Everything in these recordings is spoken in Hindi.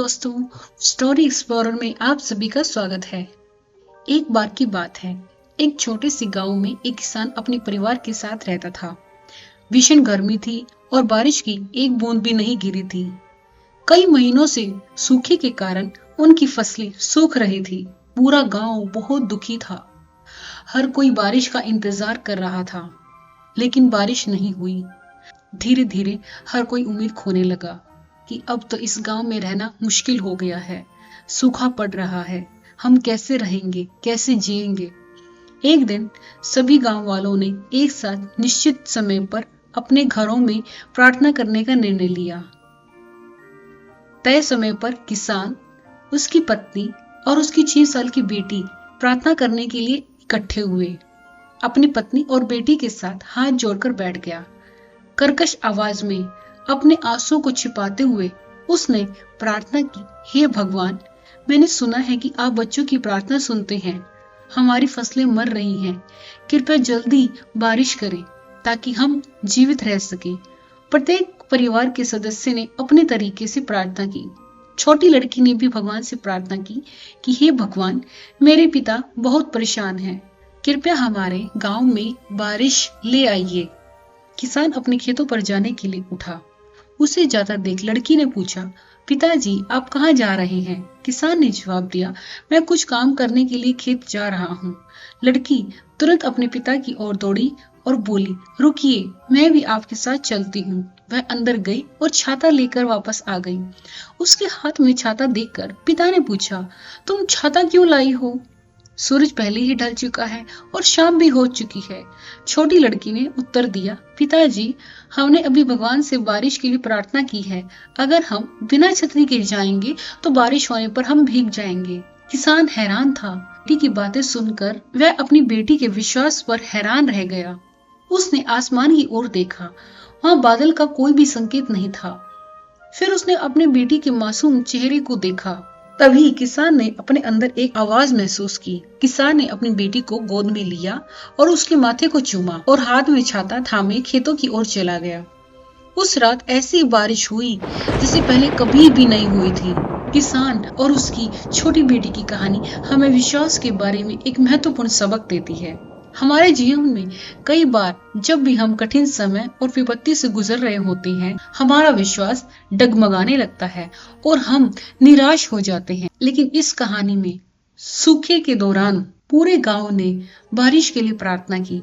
दोस्तों, स्टोरी एक्सप्लोरर में आप सभी का स्वागत है। एक बार की बात है, एक छोटे से गांव में एक किसान अपने परिवार के साथ रहता था। भीषण गर्मी थी और बारिश की एक बूंद भी नहीं गिरी थी। कई महीनों से सूखे के कारण उनकी फसलें सूख रही थी। पूरा गांव बहुत दुखी था। हर कोई बारिश का इंतजार कर रहा था, लेकिन बारिश नहीं हुई। धीरे धीरे हर कोई उम्मीद खोने लगा कि अब तो इस गांव में रहना मुश्किल हो गया है। सूखा पड़ रहा है, हम कैसे रहेंगे, कैसे जिएंगे। एक दिन सभी गांव वालों ने एक साथ निश्चित समय पर अपने घरों में प्रार्थना करने का निर्णय लिया। तय समय पर किसान, उसकी पत्नी और उसकी 6 साल की बेटी प्रार्थना करने के लिए इकट्ठे हुए। अपनी पत्नी और बेटी के साथ हाथ जोड़कर बैठ गया। कर्कश आवाज में अपने आंसू को छिपाते हुए उसने प्रार्थना की, हे भगवान, मैंने सुना है कि आप बच्चों की प्रार्थना सुनते हैं। हमारी फसलें मर रही हैं। कृपया जल्दी बारिश करें ताकि हम जीवित रह सकें। प्रत्येक परिवार के सदस्य ने अपने तरीके से प्रार्थना की। छोटी लड़की ने भी भगवान से प्रार्थना की कि हे भगवान, मेरे पिता बहुत परेशान हैं। कृपया हमारे गांव में बारिश ले आइए। किसान अपने खेतों पर जाने के लिए उठा। उसे जाता देख लड़की ने पूछा, पिताजी आप कहाँ जा रहे हैं? किसान ने जवाब दिया, मैं कुछ काम करने के लिए खेत जा रहा हूँ। लड़की तुरंत अपने पिता की ओर दौड़ी और बोली, रुकिए, मैं भी आपके साथ चलती हूँ। वह अंदर गई और छाता लेकर वापस आ गई। उसके हाथ में छाता देखकर पिता ने पूछा, तुम छाता क्यों लाई हो? सूरज पहले ही ढल चुका है और शाम भी हो चुकी है। छोटी लड़की ने उत्तर दिया, पिताजी, हमने अभी भगवान से बारिश के लिए प्रार्थना की है। अगर हम बिना छतरी के जाएंगे तो बारिश होने पर हम भीग जाएंगे। किसान हैरान था। बेटी की बातें सुनकर वह अपनी बेटी के विश्वास पर हैरान रह गया। उसने आसमान की ओर देखा, वहां बादल का कोई भी संकेत नहीं था। फिर उसने अपने बेटी के मासूम चेहरे को देखा। तभी किसान ने अपने अंदर एक आवाज महसूस की। किसान ने अपनी बेटी को गोद में लिया और उसके माथे को चूमा और हाथ में छाता थामे खेतों की ओर चला गया। उस रात ऐसी बारिश हुई जिसे पहले कभी भी नहीं हुई थी। किसान और उसकी छोटी बेटी की कहानी हमें विश्वास के बारे में एक महत्वपूर्ण सबक देती है। हमारे जीवन में कई बार जब भी हम कठिन समय और विपत्ति से गुजर रहे होते हैं, हमारा विश्वास डगमगाने लगता है और हम निराश हो जाते हैं। लेकिन इस कहानी में सूखे के दौरान पूरे गांव ने बारिश के लिए प्रार्थना की।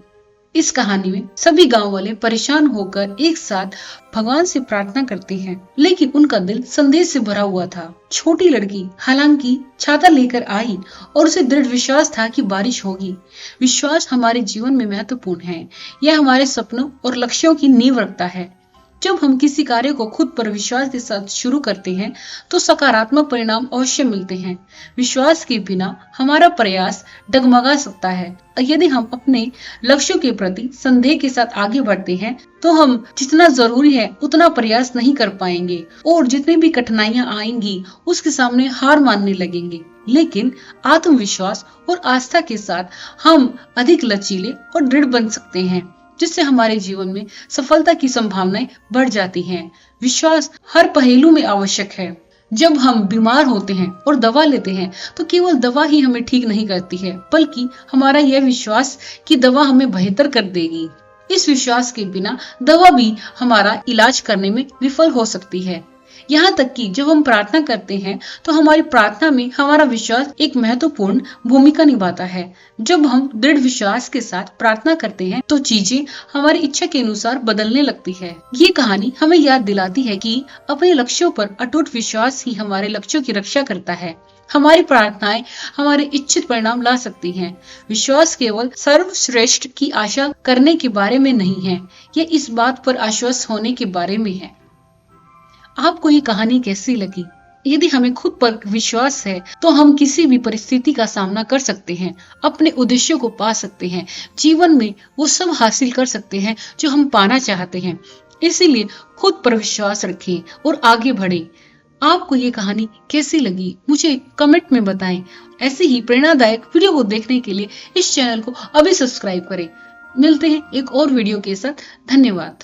इस कहानी में सभी गांव वाले परेशान होकर एक साथ भगवान से प्रार्थना करते हैं, लेकिन उनका दिल संदेह से भरा हुआ था। छोटी लड़की हालांकि छाता लेकर आई और उसे दृढ़ विश्वास था कि बारिश होगी। विश्वास हमारे जीवन में महत्वपूर्ण है। यह हमारे सपनों और लक्ष्यों की नींव रखता है। जब हम किसी कार्य को खुद पर विश्वास के साथ शुरू करते हैं तो सकारात्मक परिणाम अवश्य मिलते हैं। विश्वास के बिना हमारा प्रयास डगमगा सकता है। यदि हम अपने लक्ष्यों के प्रति संदेह के साथ आगे बढ़ते हैं तो हम जितना जरूरी है उतना प्रयास नहीं कर पाएंगे और जितनी भी कठिनाइयां आएंगी उसके सामने हार मानने लगेंगे। लेकिन आत्मविश्वास और आस्था के साथ हम अधिक लचीले और दृढ़ बन सकते हैं, जिससे हमारे जीवन में सफलता की संभावनाएं बढ़ जाती हैं। विश्वास हर पहलू में आवश्यक है। जब हम बीमार होते हैं और दवा लेते हैं तो केवल दवा ही हमें ठीक नहीं करती है, बल्कि हमारा यह विश्वास कि दवा हमें बेहतर कर देगी। इस विश्वास के बिना दवा भी हमारा इलाज करने में विफल हो सकती है। यहाँ तक कि जब हम प्रार्थना करते हैं तो हमारी प्रार्थना में हमारा विश्वास एक महत्वपूर्ण भूमिका निभाता है। जब हम दृढ़ विश्वास के साथ प्रार्थना करते हैं तो चीजें हमारी इच्छा के अनुसार बदलने लगती है। ये कहानी हमें याद दिलाती है कि अपने लक्ष्यों पर अटूट विश्वास ही हमारे लक्ष्यों की रक्षा करता है। हमारी प्रार्थनाएं हमारे इच्छित परिणाम ला सकती हैं। विश्वास केवल सर्वश्रेष्ठ की आशा करने के बारे में नहीं है, यह इस बात पर आश्वस्त होने के बारे में है। आपको ये कहानी कैसी लगी? यदि हमें खुद पर विश्वास है तो हम किसी भी परिस्थिति का सामना कर सकते हैं, अपने उद्देश्यों को पा सकते हैं, जीवन में वो सब हासिल कर सकते हैं जो हम पाना चाहते हैं। इसीलिए खुद पर विश्वास रखें और आगे बढ़ें। आपको ये कहानी कैसी लगी मुझे कमेंट में बताएं। ऐसे ही प्रेरणादायक वीडियो को देखने के लिए इस चैनल को अभी सब्सक्राइब करें। मिलते हैं एक और वीडियो के साथ। धन्यवाद।